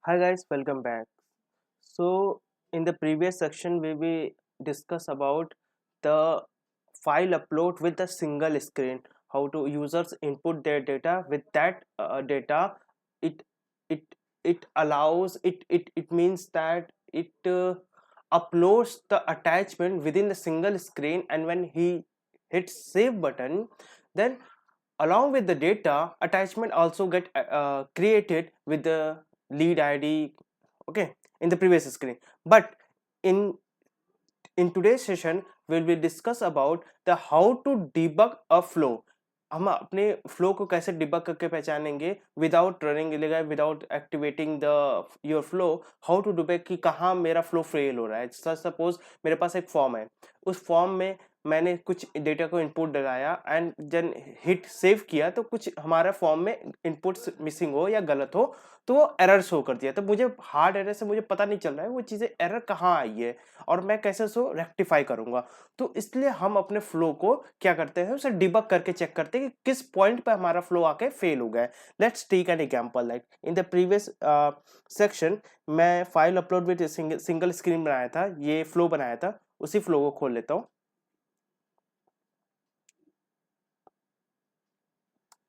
Hi guys, welcome back. So in the previous section we will discuss about the file upload with a single screen, how to users input their data with that data. It it it it allows it means that it uploads the attachment within the single screen, and when he hits save button, then along with the data attachment also get created with the lead id, okay, in the previous screen. But in today's session we will discuss about the how to debug a flow. हम अपने flow को कैसे debug करके पहचानेंगे without running without activating the your flow. How to debug कि कहाँ मेरा flow fail हो रहा है. सपोज मेरे पास एक फॉर्म है, उस फॉर्म में मैंने कुछ डेटा को इनपुट लगाया एंड जन हिट सेव किया तो कुछ हमारा फॉर्म में इनपुट्स मिसिंग हो या गलत हो तो वो एरर शो कर दिया. तो मुझे हार्ड एरर से मुझे पता नहीं चल रहा है वो चीज़ें एरर कहाँ आई है और मैं कैसे उसको रेक्टिफाई करूंगा. तो इसलिए हम अपने फ्लो को क्या करते हैं, उसे डिबग करके चेक करते हैं कि किस पॉइंट पे हमारा फ्लो आके फेल हो गया है. Let's take an example. Like in the previous section मैं file upload with single screen बनाया था, ये फ्लो बनाया था. उसी फ्लो को खोल लेता हूँ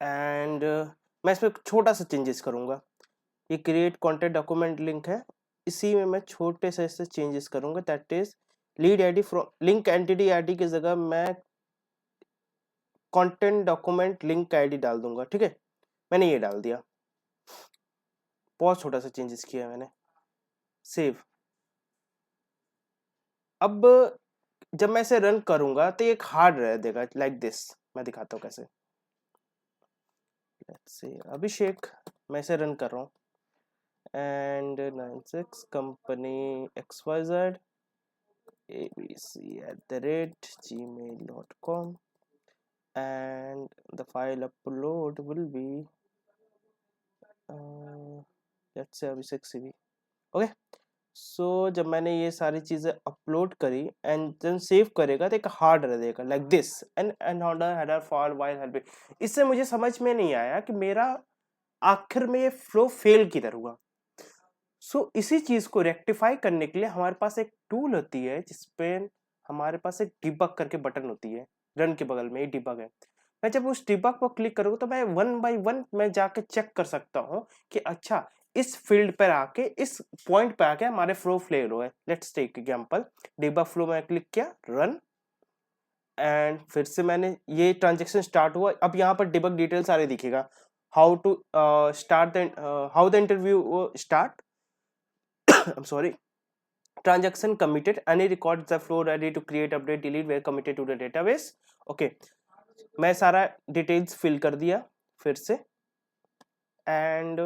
एंड मैं इसमें छोटा सा चेंजेस करूंगा. ये क्रिएट कंटेंट डॉक्यूमेंट लिंक है, इसी में मैं छोटे से ऐसे चेंजेस करूंगा. That is lead ID from link entity ID की जगह मैं कंटेंट डॉक्यूमेंट लिंक आईडी डाल दूंगा. ठीक है, मैंने ये डाल दिया. बहुत छोटा सा चेंजेस किया है मैंने. सेव. अब जब मैं इसे रन करूंगा तो ये एक हार्ड रह देगा लाइक दिस. मैं दिखाता हूँ कैसे. लेट्स से अभिषेक, मैं इसे रन कर रहा हूँ and 96 company XYZ abc@gmail.com and the file upload will be let's say abhishek cv. Okay. So जब मैंने ये सारी चीज़ें अपलोड करी एंड देन सेव करेगा तो एक हार्ड रह देगा like this and another header for while helping. इससे मुझे समझ में नहीं आया कि मेरा आखिर में ये फ्लो फेल किधर हुआ. सो इसी चीज को रेक्टिफाई करने के लिए हमारे पास एक टूल होती है जिसपे हमारे पास एक डिबग करके बटन होती है. रन के बगल में ये डिबग है. मैं जब उस डिबग पर क्लिक करूंगा तो मैं वन बाय वन मैं जाके चेक कर सकता हूँ कि अच्छा इस फील्ड पर आके इस पॉइंट पे आके हमारे फ्लो फेल हुए. Let's take example. Debug flow में क्लिक किया, रन, एंड फिर से मैंने ये ट्रांजेक्शन स्टार्ट हुआ. अब यहाँ पर डिबग डिटेल सारे दिखेगा. How to start the how the interview start. I'm sorry. Transaction committed. Any records the flow ready to create, update, delete were committed to the database. Okay. मैं सारा details fill कर दिया फिर से and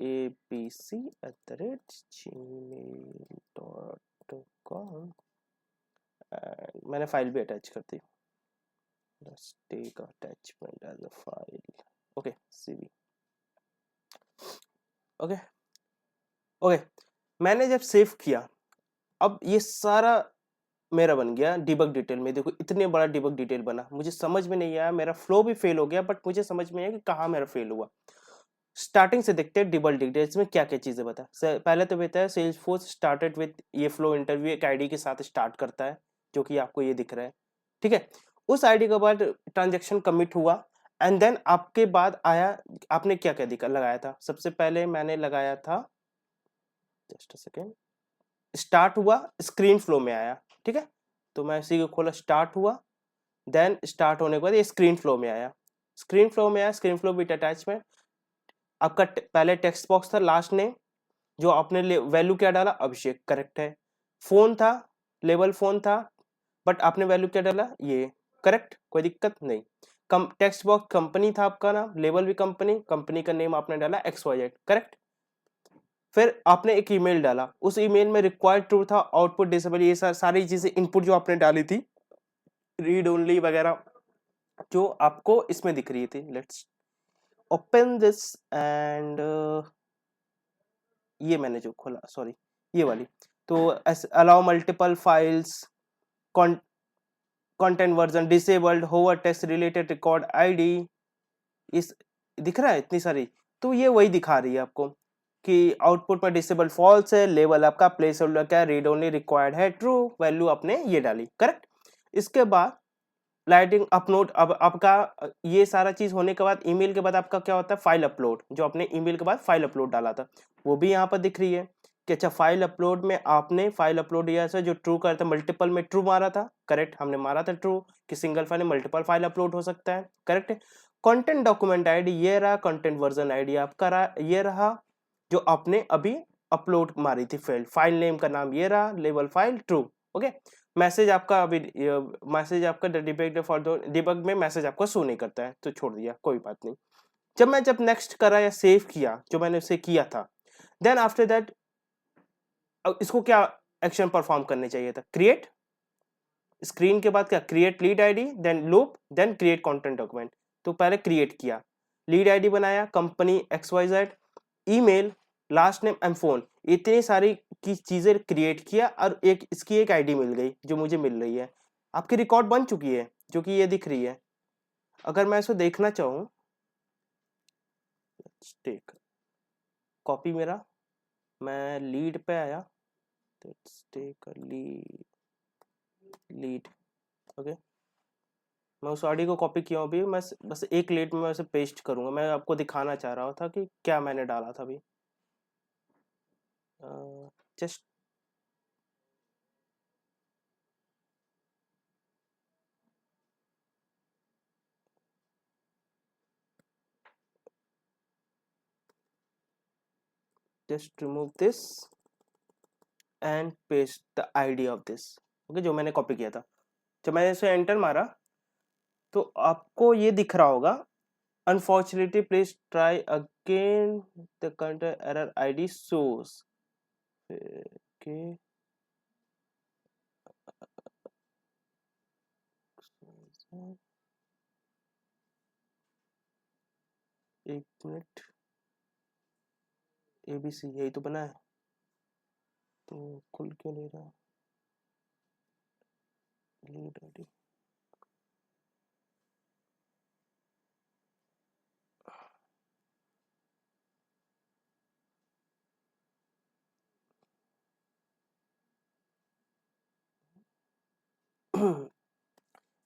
abc@gmail.com मैंने file भी attach कर दी. Let's take attachment as a file. Okay, cv. Okay. Okay. मैंने जब सेव किया, अब ये सारा मेरा बन गया डिबग डिटेल में. देखो इतने बड़ा डिबग डिटेल बना. मुझे समझ में नहीं आया, मेरा फ्लो भी फेल हो गया बट मुझे समझ में आया कि कहाँ मेरा फेल हुआ. स्टार्टिंग से देखते हैं डिबग डिटेल्स में क्या क्या चीजें बता. पहले तो बताया सेल्सफोर्स स्टार्टेड विद ये फ्लो इंटरव्यू एक आईडी के साथ स्टार्ट करता है जो कि आपको ये दिख रहा है. ठीक है. उस आईडी के बाद ट्रांजेक्शन कमिट हुआ एंड देन आपके बाद आया आपने क्या क्या दिखा लगाया था. सबसे पहले मैंने लगाया था, जस्ट अ सेकेंड, स्टार्ट हुआ स्क्रीन फ्लो में आया. ठीक है. तो मैं इसी को खोला, स्टार्ट हुआ, देन स्टार्ट होने के बाद ये स्क्रीन फ्लो में आया. स्क्रीन फ्लो में आया, स्क्रीन फ्लो विद अटैचमेंट. आपका पहले टेक्स्ट बॉक्स था, लास्ट नेम, जो आपने वैल्यू क्या डाला, अभिषेक, करेक्ट है. फोन था, लेबल फोन था, बट आपने वैल्यू क्या डाला, ये करेक्ट, कोई दिक्कत नहीं. टेक्स्ट बॉक्स कंपनी था आपका नाम, लेबल भी कंपनी, कंपनी का नेम आपने डाला XYZ, करेक्ट. फिर आपने एक ईमेल डाला, उस ईमेल में रिक्वायर्ड ट्रू था, आउटपुट डिसेबल, ये सारी चीजें इनपुट जो आपने डाली थी, रीड ओनली वगैरह जो आपको इसमें दिख रही थी. लेट्स ओपन दिस एंड ये मैंने जो खोला, सॉरी, ये वाली. तो allow multiple files, content version disabled, hover text related record ID, इस दिख रहा है इतनी सारी. तो ये वही दिखा रही है आपको. कि आउटपुट में डिसेबल फॉल्स है, लेवल आपका प्लेस होल्डर क्या रीड ओनली रिक्वायर्ड है ट्रू, वैल्यू आपने ये डाली करेक्ट। इसके बाद लाइटिंग अपलोड, अब आपका ये सारा चीज होने के बाद ईमेल के बाद आपका क्या होता है फाइल अपलोड, जो आपने ईमेल के बाद फाइल अपलोड डाला था वो भी यहाँ पर दिख रही है कि अच्छा फाइल अपलोड में आपने फाइल अपलोड या जो ट्रू करता मल्टीपल में ट्रू मारा था करेक्ट, हमने मारा था ट्रू कि सिंगल फाइल में मल्टीपल फाइल अपलोड हो सकता है करेक्ट। कंटेंट डॉक्यूमेंट आईडी ये रहा, कंटेंट वर्जन आईडी आपका रहा, ये रहा जो आपने अभी अपलोड मारी थी फाइल नेम का नाम ये रहा, level file true okay. Message आपका अभी मैसेज आपका डिबग फॉर डिबग में मैसेज आपको शो नहीं करता है तो छोड़ दिया कोई बात नहीं। जब नेक्स्ट करा या सेव किया जो मैंने उसे किया था, देन आफ्टर दैट इसको क्या एक्शन परफॉर्म करने चाहिए था, क्रिएट स्क्रीन के बाद क्या create lead ID then loop then create content document. तो पहले क्रिएट किया, लीड आईडी बनाया, company XYZ, email, last name and phone, इतनी सारी की चीजें क्रिएट किया और एक इसकी एक आईडी मिल गई जो मुझे मिल रही है। आपकी रिकॉर्ड बन चुकी है जो कि ये दिख रही है। अगर मैं इसको देखना चाहूँ, टेक कॉपी मेरा, मैं लीड पे आया, टेक लीड ओके। मैं उस ऑडियो को कॉपी किया अभी, मैं बस एक लीड में मैं उसे पेस्ट करूंगा, मैं आपको दिखाना चाह रहा था कि क्या मैंने डाला था अभी। Just remove this and paste the ID of this okay, जो मैंने कॉपी किया था। जब मैंने इसे एंटर मारा तो आपको ये दिख रहा होगा unfortunately please try again the current error ID source okay. एक मिनट, ABC यही तो बना है तो खुल क्यों नहीं रहा लीड आईडी।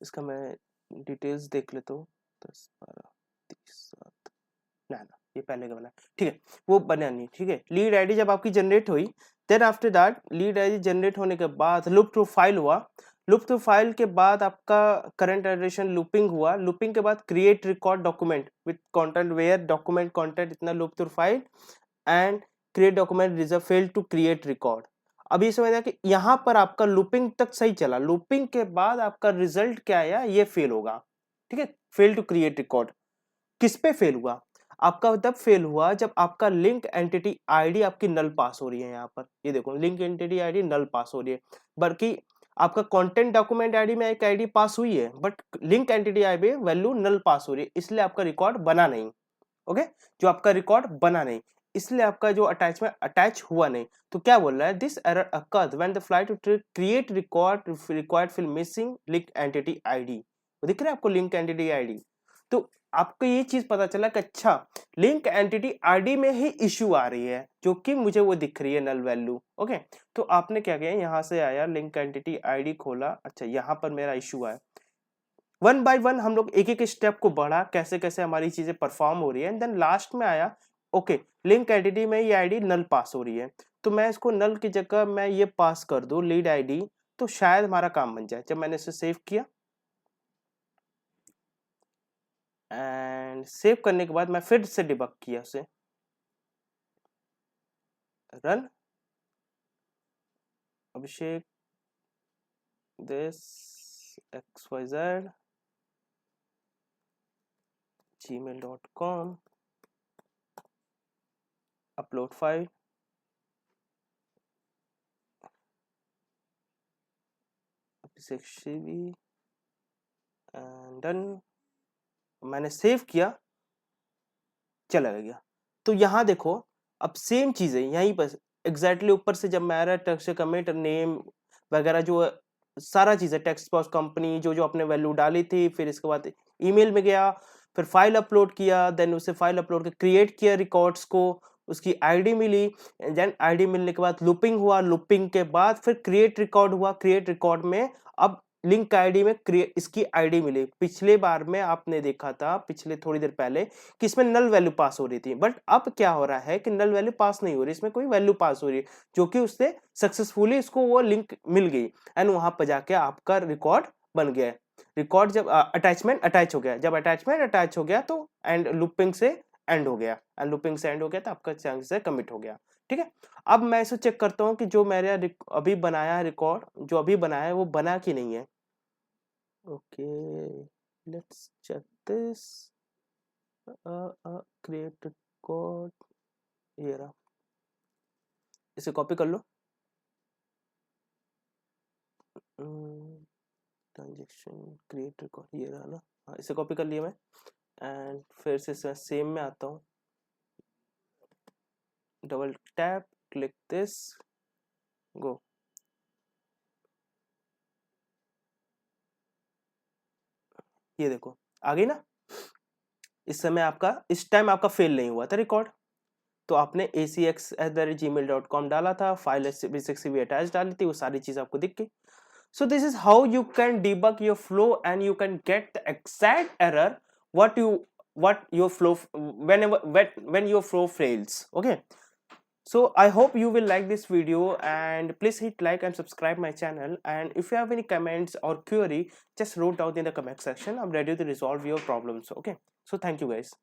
इसका मैं डिटेल्स देख लेता हूँ, 10 12 30 7 ना ये पहले का बना ठीक है, वो बना नहीं ठीक है। लीड आईडी जब आपकी जनरेट हुई, then after that lead ID generate होने के बाद लूप टू फाइल हुआ, लूप टू फाइल के बाद आपका करंट एडिशन लूपिंग हुआ, लूपिंग के बाद create record document with content where document content इतना loop to file and create document reserve fail to create record. अभी समझ आया कि यहाँ पर आपका लूपिंग तक सही चला, लूपिंग के बाद आपका रिजल्ट क्या आया ये फेल होगा ठीक है, फेल टू क्रिएट रिकॉर्ड। किस पे फेल हुआ, आपका तब फेल हुआ जब आपका लिंक एंटिटी आईडी आपकी नल पास हो रही है। यहाँ पर ये देखो लिंक एंटिटी आईडी नल पास हो रही है, बल्कि आपका कंटेंट डॉक्यूमेंट आईडी में एक आईडी पास हुई है but link entity ID value null pass हो रही है, इसलिए आपका रिकॉर्ड बना नहीं ओके। जो आपका रिकॉर्ड बना नहीं इसलिए आपका जो अटैचमेंट अटैच हुआ नहीं। तो क्या बोल रहा है, this error occurs when the flight to create required fill missing link entity ID. दिख रहा है आपको लिंक एंटिटी आईडी, तो आपको ये चीज पता चला कि अच्छा लिंक एंटिटी आईडी में ही इश्यू आ रही है जो कि मुझे वो दिख रही है नल वैल्यू ओके। तो आपने क्या किया, यहाँ से आया लिंक एंटिटी आईडी खोला, अच्छा यहाँ पर मेरा इश्यू आया, वन बाय वन हम लोग एक एक स्टेप को बढ़ा कैसे कैसे हमारी चीजें परफॉर्म हो रही है, एंड देन लास्ट में आया ओके लिंक एंटिटी में ये आईडी नल पास हो रही है, तो मैं इसको नल की जगह मैं ये पास कर दूं लीड आईडी, तो शायद हमारा काम बन जाए। जब मैंने इसे सेव किया एंड सेव करने के बाद मैं फिर से डिबग किया उसे, run Abhishek this XYZ gmail.com upload file Abhishek Shivi and done. मैंने सेव किया, चला गया। तो यहाँ देखो अब सेम चीजें यहीं पर एग्जैक्टली ऊपर से जब मैं आ रहा टेक्स्ट कमेंट नेम वगैरह जो सारा चीजें टेक्स्ट बॉक्स कंपनी जो जो अपने वैल्यू डाली थी, फिर इसके बाद ईमेल में गया, फिर फाइल अपलोड किया, देन उसे फाइल अपलोड के क्रिएट किया रिकॉर्ड्स को, उसकी आईडी मिली, देन आईडी मिलने के बाद लूपिंग हुआ, लूपिंग के बाद फिर क्रिएट रिकॉर्ड हुआ, क्रिएट रिकॉर्ड में अब लिंक आईडी में इसकी आईडी मिली। पिछले बार में आपने देखा था, पिछले थोड़ी देर पहले, कि इसमें नल वैल्यू पास हो रही थी, बट अब क्या हो रहा है कि नल वैल्यू पास नहीं हो रही, इसमें कोई वैल्यू पास हो रही है, जो कि उससे सक्सेसफुली इसको वो लिंक मिल गई एंड वहां पर जाके आपका रिकॉर्ड बन गया। रिकॉर्ड जब अटैचमेंट अटैच हो गया, जब अटैचमेंट अटैच हो गया तो एंड लूपिंग से एंड हो गया, एंड लूपिंग से एंड हो गया तो आपका चांस से कमिट हो गया। ठीक है, अब मैं इसे चेक करता हूँ कि जो मेरा अभी बनाया रिकॉर्ड, जो अभी बनाया है वो बना कि नहीं है। Okay, let's check this, create record, ये रहा, इसे कॉपी कर लो, ट्रांजेक्शन क्रिएट रिकॉर्ड, ये रहा ना, हाँ इसे कॉपी कर लिया मैं, एंड फिर से सेम में आता हूँ, डबल टैप, क्लिक दिस, गो। ये देखो आ गई ना। इस समय आपका, इस टाइम आपका फेल नहीं हुआ था रिकॉर्ड, तो आपने acx@gmail.com डाला था, फाइल भी अटैच डाली थी, वो सारी चीज आपको दिख गई। So this is how you can debug your flow and you can get the exact error what your flow when your flow fails. Okay, so I hope you will like this video and please hit like and subscribe my channel, and if you have any comments or query, just wrote down in the comment section. I'm ready to resolve your problems. Okay, so thank you guys.